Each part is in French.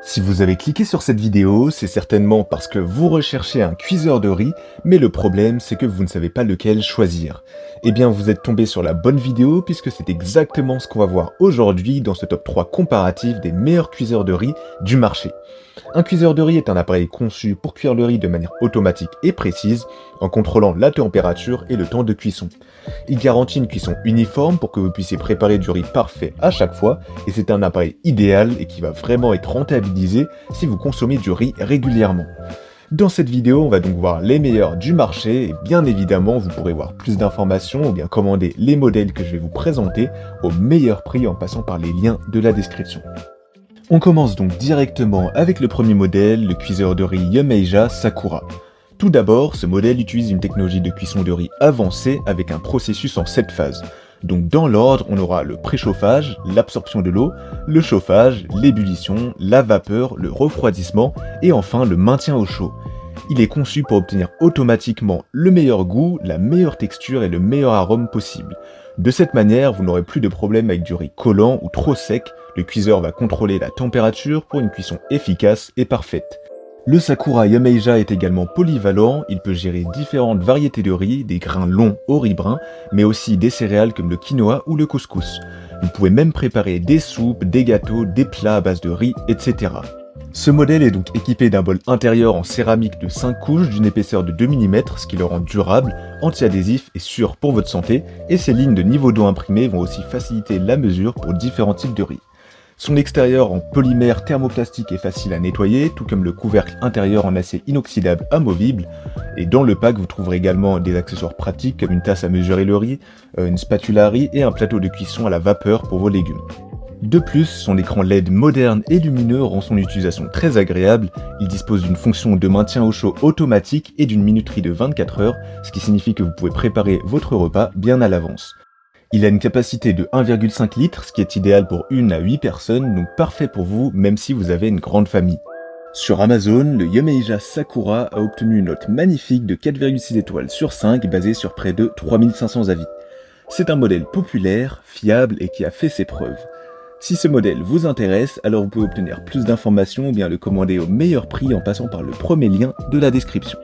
Si vous avez cliqué sur cette vidéo, c'est certainement parce que vous recherchez un cuiseur de riz, mais le problème c'est que vous ne savez pas lequel choisir. Eh bien vous êtes tombé sur la bonne vidéo puisque c'est exactement ce qu'on va voir aujourd'hui dans ce top 3 comparatif des meilleurs cuiseurs de riz du marché. Un cuiseur de riz est un appareil conçu pour cuire le riz de manière automatique et précise, en contrôlant la température et le temps de cuisson. Il garantit une cuisson uniforme pour que vous puissiez préparer du riz parfait à chaque fois, et c'est un appareil idéal et qui va vraiment être rentabilisé si vous consommez du riz régulièrement. Dans cette vidéo, on va donc voir les meilleurs du marché, et bien évidemment, vous pourrez voir plus d'informations ou bien commander les modèles que je vais vous présenter au meilleur prix en passant par les liens de la description. On commence donc directement avec le premier modèle, le cuiseur de riz Yameija Sakura. Tout d'abord, ce modèle utilise une technologie de cuisson de riz avancée avec un processus en 7 phases. Donc dans l'ordre, on aura le préchauffage, l'absorption de l'eau, le chauffage, l'ébullition, la vapeur, le refroidissement et enfin le maintien au chaud. Il est conçu pour obtenir automatiquement le meilleur goût, la meilleure texture et le meilleur arôme possible. De cette manière, vous n'aurez plus de problème avec du riz collant ou trop sec. Le cuiseur va contrôler la température pour une cuisson efficace et parfaite. Le Sakura Yameija est également polyvalent, il peut gérer différentes variétés de riz, des grains longs au riz brun, mais aussi des céréales comme le quinoa ou le couscous. Vous pouvez même préparer des soupes, des gâteaux, des plats à base de riz, etc. Ce modèle est donc équipé d'un bol intérieur en céramique de 5 couches d'une épaisseur de 2 mm, ce qui le rend durable, anti-adhésif et sûr pour votre santé, et ses lignes de niveau d'eau imprimées vont aussi faciliter la mesure pour différents types de riz. Son extérieur en polymère thermoplastique est facile à nettoyer, tout comme le couvercle intérieur en acier inoxydable amovible. Et dans le pack, vous trouverez également des accessoires pratiques comme une tasse à mesurer le riz, une spatule à riz et un plateau de cuisson à la vapeur pour vos légumes. De plus, son écran LED moderne et lumineux rend son utilisation très agréable. Il dispose d'une fonction de maintien au chaud automatique et d'une minuterie de 24 heures, ce qui signifie que vous pouvez préparer votre repas bien à l'avance. Il a une capacité de 1,5 litres, ce qui est idéal pour 1 à 8 personnes, donc parfait pour vous, même si vous avez une grande famille. Sur Amazon, le Yameija Sakura a obtenu une note magnifique de 4,6 étoiles sur 5, basée sur près de 3500 avis. C'est un modèle populaire, fiable et qui a fait ses preuves. Si ce modèle vous intéresse, alors vous pouvez obtenir plus d'informations ou bien le commander au meilleur prix en passant par le premier lien de la description.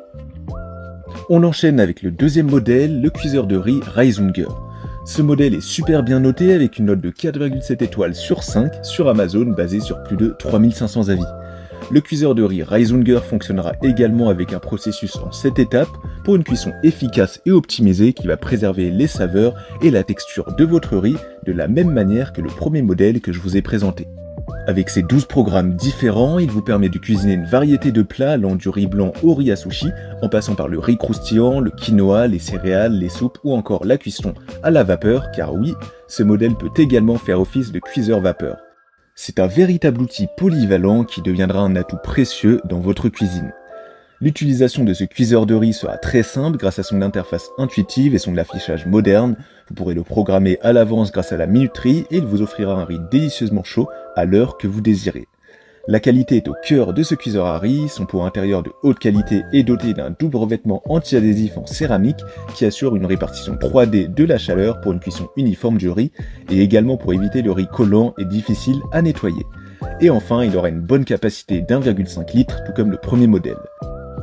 On enchaîne avec le deuxième modèle, le cuiseur de riz Reizunger. Ce modèle est super bien noté avec une note de 4,7 étoiles sur 5 sur Amazon basée sur plus de 3500 avis. Le cuiseur de riz Reizunger fonctionnera également avec un processus en 7 étapes pour une cuisson efficace et optimisée qui va préserver les saveurs et la texture de votre riz de la même manière que le premier modèle que je vous ai présenté. Avec ses 12 programmes différents, il vous permet de cuisiner une variété de plats allant du riz blanc au riz à sushi, en passant par le riz croustillant, le quinoa, les céréales, les soupes ou encore la cuisson à la vapeur, car oui, ce modèle peut également faire office de cuiseur vapeur. C'est un véritable outil polyvalent qui deviendra un atout précieux dans votre cuisine. L'utilisation de ce cuiseur de riz sera très simple grâce à son interface intuitive et son affichage moderne. Vous pourrez le programmer à l'avance grâce à la minuterie et il vous offrira un riz délicieusement chaud à l'heure que vous désirez. La qualité est au cœur de ce cuiseur à riz, son pot intérieur de haute qualité est doté d'un double revêtement anti-adhésif en céramique qui assure une répartition 3D de la chaleur pour une cuisson uniforme du riz et également pour éviter le riz collant et difficile à nettoyer. Et enfin, il aura une bonne capacité d'1,5 litre tout comme le premier modèle.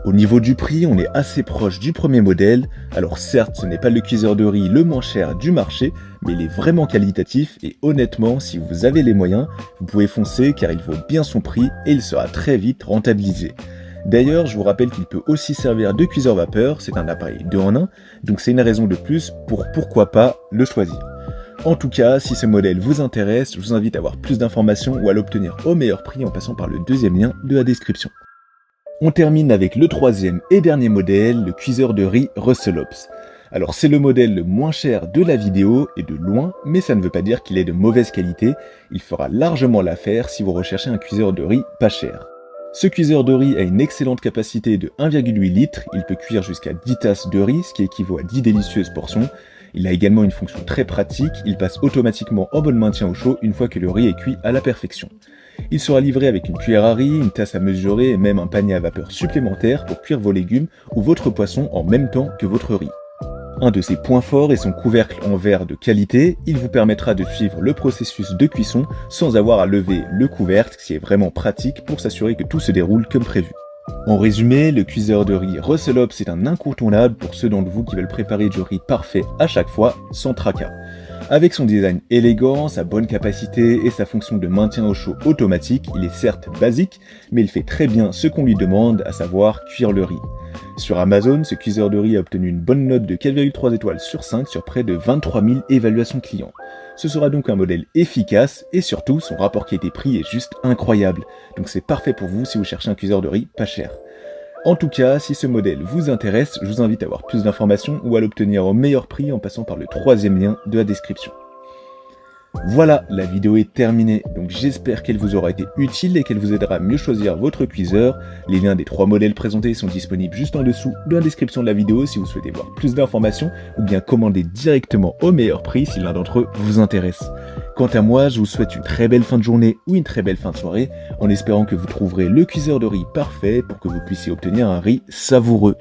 Au niveau du prix, on est assez proche du premier modèle, alors certes ce n'est pas le cuiseur de riz le moins cher du marché, mais il est vraiment qualitatif et honnêtement si vous avez les moyens, vous pouvez foncer car il vaut bien son prix et il sera très vite rentabilisé. D'ailleurs, je vous rappelle qu'il peut aussi servir de cuiseur vapeur, c'est un appareil 2 en 1, donc c'est une raison de plus pour pourquoi pas le choisir. En tout cas, si ce modèle vous intéresse, je vous invite à avoir plus d'informations ou à l'obtenir au meilleur prix en passant par le deuxième lien de la description. On termine avec le troisième et dernier modèle, le cuiseur de riz Russelops. Alors c'est le modèle le moins cher de la vidéo et de loin, mais ça ne veut pas dire qu'il est de mauvaise qualité, il fera largement l'affaire si vous recherchez un cuiseur de riz pas cher. Ce cuiseur de riz a une excellente capacité de 1,8 litres, il peut cuire jusqu'à 10 tasses de riz, ce qui équivaut à 10 délicieuses portions. Il a également une fonction très pratique, il passe automatiquement en mode maintien au chaud une fois que le riz est cuit à la perfection. Il sera livré avec une cuillère à riz, une tasse à mesurer et même un panier à vapeur supplémentaire pour cuire vos légumes ou votre poisson en même temps que votre riz. Un de ses points forts est son couvercle en verre de qualité, il vous permettra de suivre le processus de cuisson sans avoir à lever le couvercle, ce qui est vraiment pratique pour s'assurer que tout se déroule comme prévu. En résumé, le cuiseur de riz Russell Hobbs est un incontournable pour ceux d'entre vous qui veulent préparer du riz parfait à chaque fois, sans tracas. Avec son design élégant, sa bonne capacité et sa fonction de maintien au chaud automatique, il est certes basique, mais il fait très bien ce qu'on lui demande, à savoir cuire le riz. Sur Amazon, ce cuiseur de riz a obtenu une bonne note de 4,3 étoiles sur 5 sur près de 23 000 évaluations clients. Ce sera donc un modèle efficace et surtout son rapport qualité-prix est juste incroyable, donc c'est parfait pour vous si vous cherchez un cuiseur de riz pas cher. En tout cas, si ce modèle vous intéresse, je vous invite à avoir plus d'informations ou à l'obtenir au meilleur prix en passant par le troisième lien de la description. Voilà, la vidéo est terminée, donc j'espère qu'elle vous aura été utile et qu'elle vous aidera à mieux choisir votre cuiseur. Les liens des 3 modèles présentés sont disponibles juste en dessous de la description de la vidéo si vous souhaitez voir plus d'informations ou bien commander directement au meilleur prix si l'un d'entre eux vous intéresse. Quant à moi, je vous souhaite une très belle fin de journée ou une très belle fin de soirée, en espérant que vous trouverez le cuiseur de riz parfait pour que vous puissiez obtenir un riz savoureux.